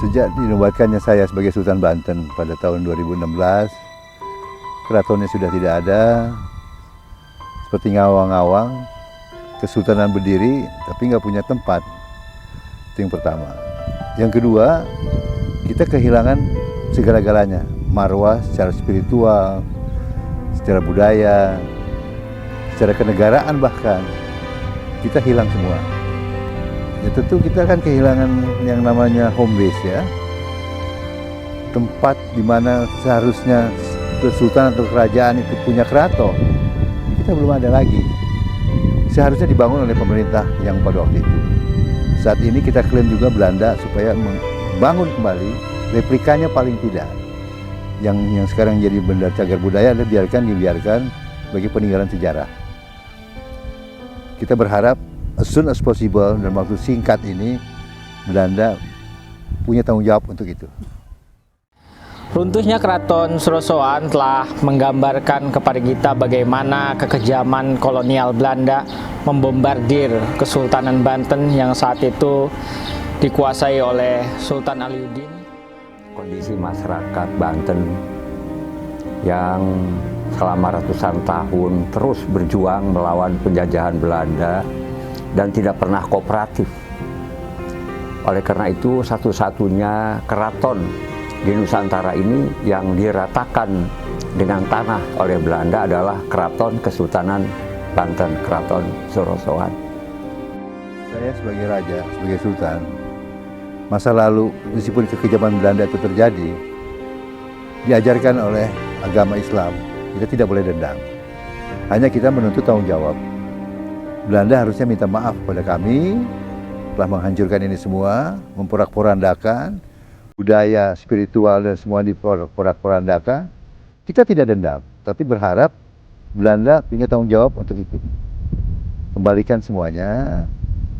Sejak dinobatkannya saya sebagai Sultan Banten pada tahun 2016, keratonnya sudah tidak ada, seperti ngawang-ngawang, kesultanan berdiri tapi nggak punya tempat. Itu yang pertama. Yang kedua, kita kehilangan segala-galanya, marwah secara spiritual, secara budaya, secara kenegaraan bahkan, kita hilang semua. Ya tentu kita akan kehilangan yang namanya home base ya, tempat di mana seharusnya kesultanan atau kerajaan itu punya keraton. Kita belum ada lagi. Seharusnya dibangun oleh pemerintah yang pada waktu itu. Saat ini kita klaim juga Belanda supaya membangun kembali replikanya paling tidak. Yang sekarang jadi benda cagar budaya dibiarkan bagi peninggalan sejarah. Kita berharap as soon as possible dalam waktu singkat ini Belanda punya tanggung jawab untuk itu. Runtuhnya Keraton Surosoan telah menggambarkan kepada kita bagaimana kekejaman kolonial Belanda membombardir Kesultanan Banten yang saat itu dikuasai oleh Sultan Aliuddin. Kondisi masyarakat Banten yang selama ratusan tahun terus berjuang melawan penjajahan Belanda dan tidak pernah kooperatif. Oleh karena itu, satu-satunya keraton di Nusantara ini yang diratakan dengan tanah oleh Belanda adalah Keraton Kesultanan Banten, Keraton Surosoan. Saya sebagai raja, sebagai sultan, masa lalu meskipun kekejaman Belanda itu terjadi, diajarkan oleh agama Islam, kita tidak boleh dendam. Hanya kita menuntut tanggung jawab. Belanda harusnya minta maaf pada kami telah menghancurkan ini semua, memporak-porandakan budaya, spiritual dan semua diporak-porandakan. Kita tidak dendam, tapi berharap Belanda punya tanggung jawab untuk itu. Kembalikan semuanya,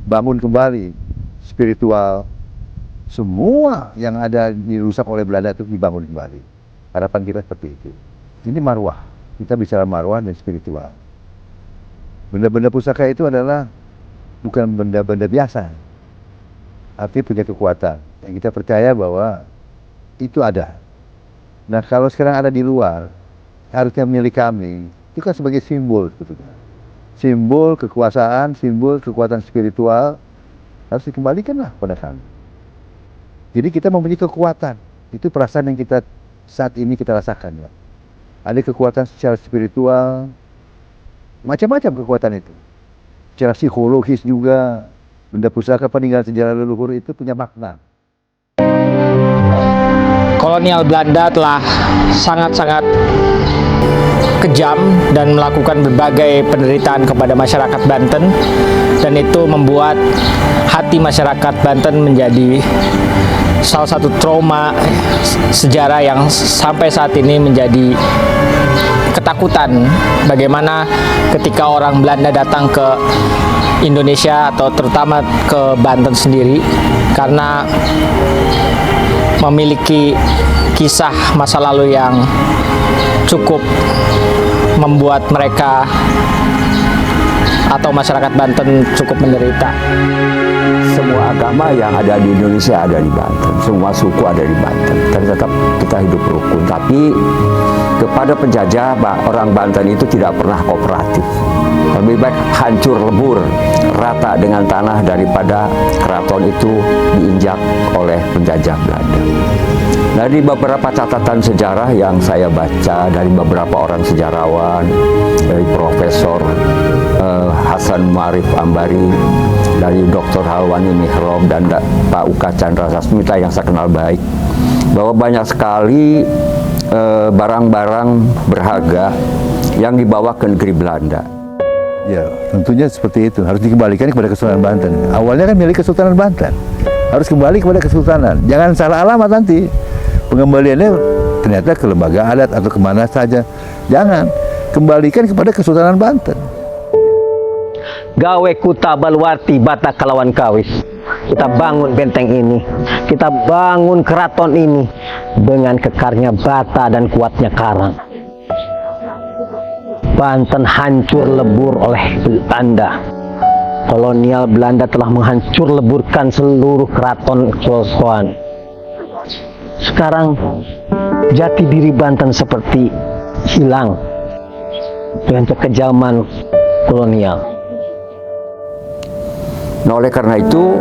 bangun kembali spiritual. Semua yang ada dirusak oleh Belanda itu dibangun kembali. Harapan kita seperti itu. Ini marwah, kita bicara marwah dan spiritual. Benda-benda pusaka itu adalah bukan benda-benda biasa, artinya punya kekuatan. Yang kita percaya bahwa itu ada. Nah kalau sekarang ada di luar, harusnya milik kami, itu kan sebagai simbol. Simbol kekuasaan, simbol kekuatan spiritual, harus dikembalikanlah pada kami. Jadi kita mempunyai kekuatan, itu perasaan yang kita saat ini kita rasakan. Ya. Ada kekuatan secara spiritual, macam-macam kekuatan itu. Secara psikologis juga, benda pusaka peninggalan sejarah leluhur itu punya makna. Kolonial Belanda telah sangat-sangat kejam dan melakukan berbagai penderitaan kepada masyarakat Banten, dan itu membuat hati masyarakat Banten menjadi salah satu trauma sejarah yang sampai saat ini menjadi ketakutan. Bagaimana ketika orang Belanda datang ke Indonesia atau terutama ke Banten sendiri, karena memiliki kisah masa lalu yang cukup membuat mereka atau masyarakat Banten cukup menderita. Semua agama yang ada di Indonesia ada di Banten, semua suku ada di Banten, dan tetap kita hidup rukun. Tapi kepada penjajah, orang Banten itu tidak pernah kooperatif. Lebih baik hancur lebur, rata dengan tanah daripada keraton itu diinjak oleh penjajah Belanda. Dari beberapa catatan sejarah yang saya baca dari beberapa orang sejarawan, dari Profesor Hasan Marif Ambari, dari Dr. Halwani Mihrob dan Pak Uka Chandra Sasmita yang saya kenal baik, bahwa banyak sekali barang-barang berharga yang dibawa ke negeri Belanda. Ya, tentunya seperti itu. Harus dikembalikan kepada Kesultanan Banten. Awalnya kan milik Kesultanan Banten. Harus kembali kepada Kesultanan. Jangan salah alamat nanti. Pengembaliannya ternyata ke lembaga adat atau kemana saja. Jangan. Kembalikan kepada Kesultanan Banten. Gawe kuta baluarti bata kalawan kawis. Kita bangun benteng ini, kita bangun keraton ini dengan kekarnya bata dan kuatnya karang. Banten hancur lebur oleh Belanda. Kolonial Belanda telah menghancur leburkan seluruh keraton Surosoan. sekarang jati diri Banten seperti hilang dengan kekejaman kolonial. Nah, oleh karena itu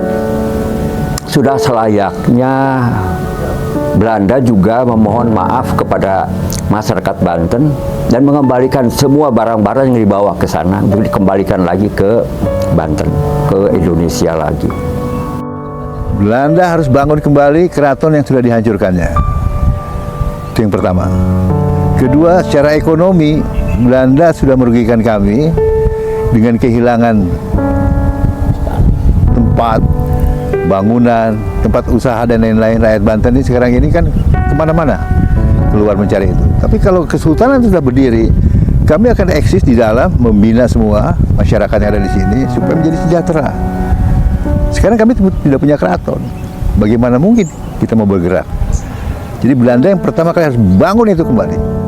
sudah selayaknya Belanda juga memohon maaf kepada masyarakat Banten dan mengembalikan semua barang-barang yang dibawa ke sana untuk dikembalikan lagi ke Banten, ke Indonesia lagi. Belanda harus bangun kembali keraton yang sudah dihancurkannya. Itu yang pertama. Kedua, secara ekonomi Belanda sudah merugikan kami dengan kehilangan tempat, bangunan, tempat usaha dan lain-lain. Rakyat Banten ini sekarang ini kan kemana-mana keluar mencari itu. Tapi kalau kesultanan itu sudah berdiri, kami akan eksis di dalam membina semua masyarakat yang ada di sini supaya menjadi sejahtera. Sekarang kami tidak punya keraton. Bagaimana mungkin kita mau bergerak? Jadi Belanda yang pertama kali harus bangun itu kembali.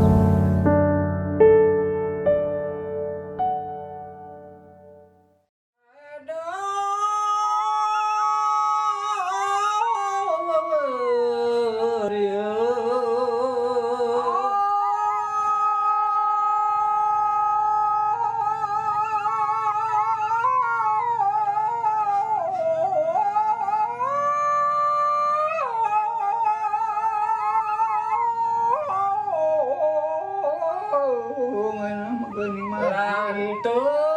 Itu